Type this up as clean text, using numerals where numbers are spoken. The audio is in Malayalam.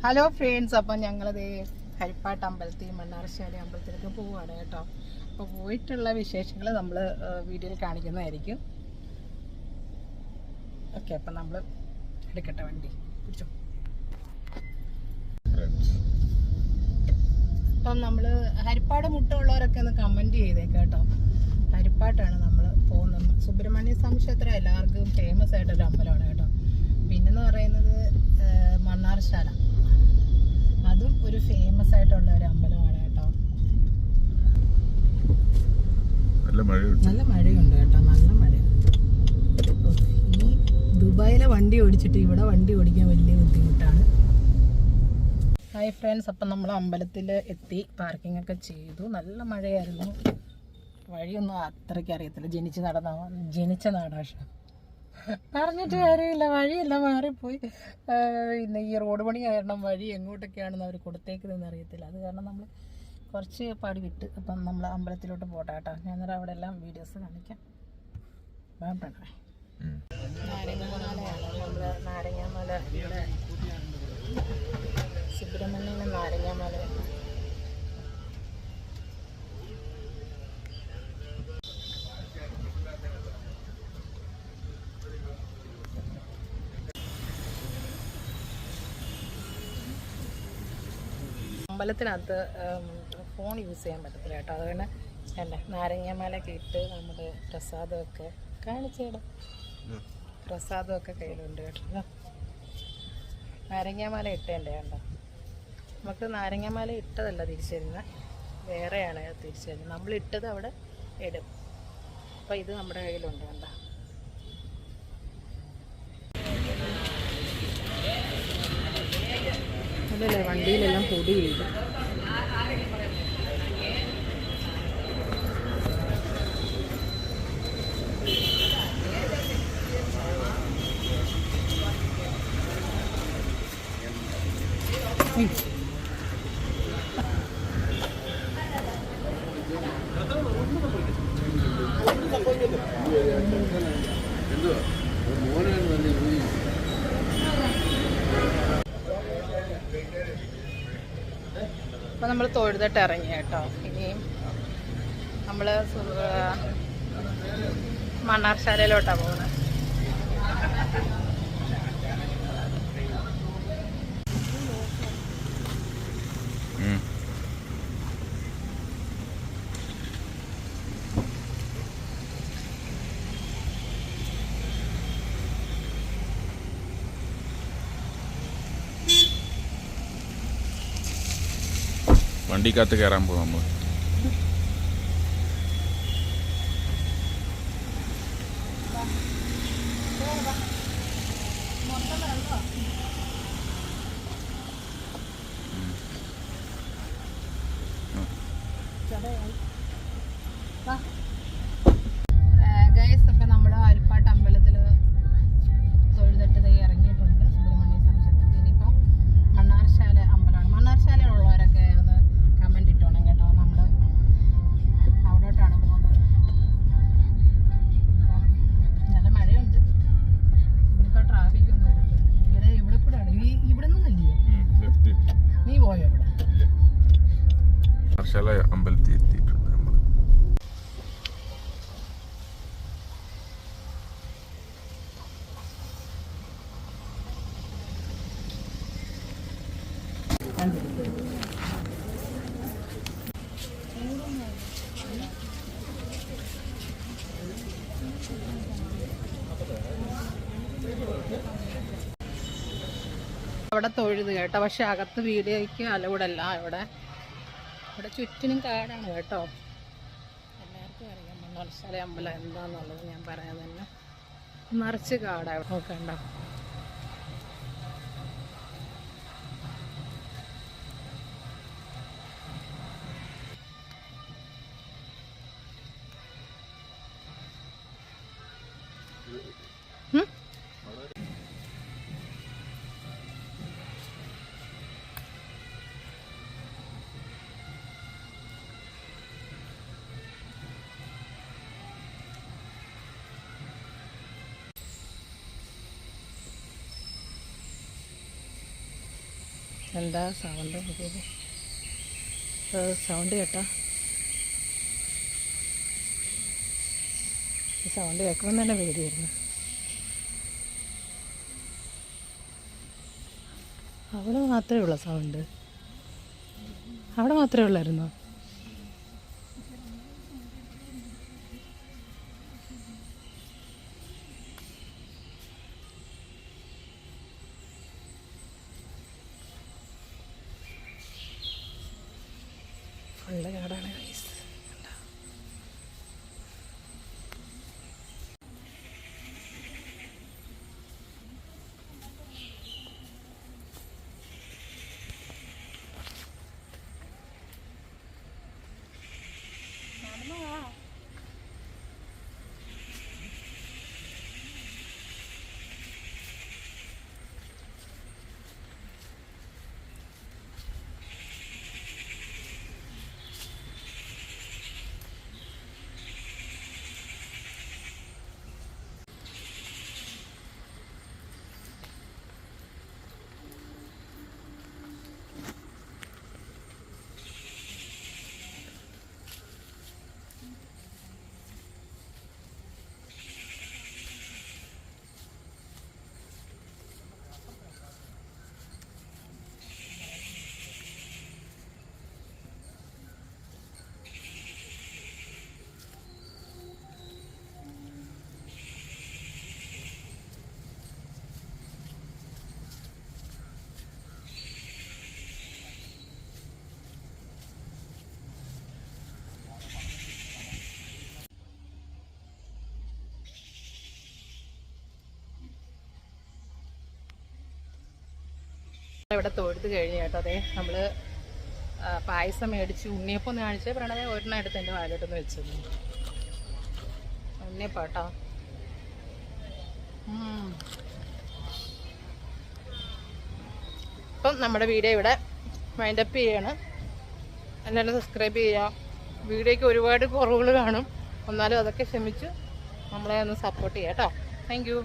ഹലോ ഫ്രണ്ട്സ്, അപ്പം ഞങ്ങളത് ഹരിപ്പാട്ട് അമ്പലത്തിൽ മണ്ണാർശാല അമ്പലത്തിലേക്ക് പോവുകയാണ് കേട്ടോ. അപ്പോൾ പോയിട്ടുള്ള വിശേഷങ്ങൾ നമ്മൾ വീഡിയോയിൽ കാണിക്കുന്നതായിരിക്കും. ഓക്കെ, അപ്പം നമ്മൾ എടുക്കട്ടെ, വണ്ടി പിടിച്ചോ. അപ്പം നമ്മൾ ഹരിപ്പാട് മുട്ടുള്ളവരൊക്കെ ഒന്ന് കമൻറ്റ് ചെയ്തേക്കാം കേട്ടോ. ഹരിപ്പാട്ടാണ് നമ്മൾ പോകുന്നത്. സുബ്രഹ്മണ്യ സ്വാമി ക്ഷേത്രം എല്ലാവർക്കും ഫേമസ് ആയിട്ടൊരു അമ്പലമാണ് കേട്ടോ. പിന്നെന്ന് പറയുന്നത് മണ്ണാർശാല, അതും ഒരു ഫേമസ് ആയിട്ടുള്ള ഒരു അമ്പലമാണ് കേട്ടോ. നല്ല മഴയുണ്ട് കേട്ടോ, നല്ല മഴ. ഈ ദുബായിലെ വണ്ടി ഓടിച്ചിട്ട് ഇവിടെ വണ്ടി ഓടിക്കാൻ വലിയ ബുദ്ധിമുട്ടാണ്. ഹായ് ഫ്രണ്ട്സ്, അപ്പം നമ്മൾ അമ്പലത്തിൽ എത്തി, പാർക്കിംഗ് ഒക്കെ ചെയ്തു. നല്ല മഴയായിരുന്നു, വഴിയൊന്നും അത്രയ്ക്ക് അറിയത്തില്ല. ജനിച്ച നാടാശ പറഞ്ഞിട്ട് കാര്യമില്ല, വഴിയെല്ലാം മാറിപ്പോയി. പിന്നെ ഈ റോഡ് പണി കാരണം വഴി എങ്ങോട്ടൊക്കെയാണെന്ന് അവർ കൊടുത്തേക്കുന്നതെന്ന് അറിയത്തില്ല. അത് കാരണം നമ്മൾ കുറച്ച് പാടി വിട്ട്. അപ്പം നമ്മൾ അമ്പലത്തിലോട്ട് പോട്ടെ കേട്ടോ. ഞാൻ അവിടെ എല്ലാം വീഡിയോസ് കാണിക്കാം. നാരങ്ങാമലയാണ് നമ്മൾ. നാരങ്ങാമല ഇവിടെ സുബ്രഹ്മണ്യനും നാരങ്ങാമല. അമ്പലത്തിനകത്ത് ഫോൺ യൂസ് ചെയ്യാൻ പറ്റത്തില്ല കേട്ടോ. അതുകൊണ്ട് അല്ല, നാരങ്ങാമലയൊക്കെ ഇട്ട് നമ്മുടെ പ്രസാദമൊക്കെ കാണിച്ചിടും. പ്രസാദമൊക്കെ കയ്യിലുണ്ട് കേട്ടോ. നാരങ്ങാമല ഇട്ടേൻ്റെ കണ്ടോ. നമുക്ക് നാരങ്ങാമല ഇട്ടതല്ല തിരിച്ചരുന്നത്, വേറെയാണ് തിരിച്ചരുന്നത്. നമ്മൾ ഇട്ടത് അവിടെ ഇടും. അപ്പോൾ ഇത് നമ്മുടെ കയ്യിലുണ്ട് കണ്ടോ. അതല്ലേ വണ്ടിയിലെല്ലാം പൊടി വീഴും. അപ്പോൾ നമ്മൾ തൊഴുതിട്ട് ഇറങ്ങി കേട്ടോ. ഇനിയും നമ്മൾ മണ്ണാർശാലയിലോട്ടാണ് പോകുന്നത്. വണ്ടിക്കകത്ത് കയറാൻ പോകും നമ്മൾ. ഗൈസ്, അപ്പം നമ്മൾ ഹരിപ്പാട്ട് അമ്പലത്തിൽ തൊഴുതിട്ട് ഇറങ്ങിയിട്ടുണ്ട്. സുബ്രഹ്മണ്യ സ്വാമി ക്ഷേത്രത്തിൽ. ഇനിയിപ്പം മണ്ണാർശാല അമ്പലമാണ്. മണ്ണാർശാലയിലുള്ളവരൊക്കെ ഒന്ന് കമൻറ്റ് ഇട്ടോണം കേട്ടോ. നമ്മൾ അവിടോട്ടാണ് പോകുന്നത്. നല്ല മഴയുണ്ട്. ഇന്നിപ്പോൾ ട്രാഫിക്കൊന്നും ഇല്ല. ഇവിടെ കൂടെയാണ്. ഇവിടെ നിന്നല്ലയോ നീ പോയോ? ഇവിടെ മണ്ണാർശാല അമ്പലത്തിൽ എത്തിയിട്ടുണ്ട് നമ്മൾ. അവിടെ തൊഴുത് കേട്ടോ. പക്ഷെ അകത്ത് വീഡിയോയ്ക്ക് അലൗഡല്ല. ഇവിടെ ചുറ്റിനും കാടാണ് കേട്ടോ. എല്ലാവർക്കും അറിയാം മണ്ണാർശാല അമ്പലം എന്താണെന്നുള്ളത്. ഞാൻ പറയാൻ തന്നെ നിറച്ച് കാടാണ്. നോക്കണ്ടോ. എന്താ സൗണ്ട് സൗണ്ട് കേട്ടോ. ഈ സൗണ്ട് കേൾക്കുമ്പോൾ തന്നെ പേടിയായിരുന്നു. അവിടെ മാത്രമേ ഉള്ളൂ സൗണ്ട്? അവിടെ മാത്രമേ ഉള്ളായിരുന്നോ? ഫുള്ള് കാടാണ് ഗൈസ്. ഇവിടെ തൊഴുത്ത് കഴിഞ്ഞ് കേട്ടോ. അതെ നമ്മൾ പായസം മേടിച്ച് ഉണ്ണിയപ്പം ഒന്ന് കാണിച്ച് പ്രണവേ ഒരെണ്ണം എടുത്ത് എൻ്റെ വായിലോട്ടൊന്ന് വെച്ചത്. ഉണ്ണിയപ്പം കേട്ടോ. അപ്പം നമ്മുടെ വീഡിയോ ഇവിടെ വൈൻഡപ്പ് ചെയ്യാണ്. എല്ലാവരും സബ്സ്ക്രൈബ് ചെയ്യുക. വീഡിയോയ്ക്ക് ഒരുപാട് കുറവുകൾ കാണും, എന്നാലും അതൊക്കെ ക്ഷമിച്ച് നമ്മളെ ഒന്ന് സപ്പോർട്ട് ചെയ്യാം കേട്ടോ. Thank you.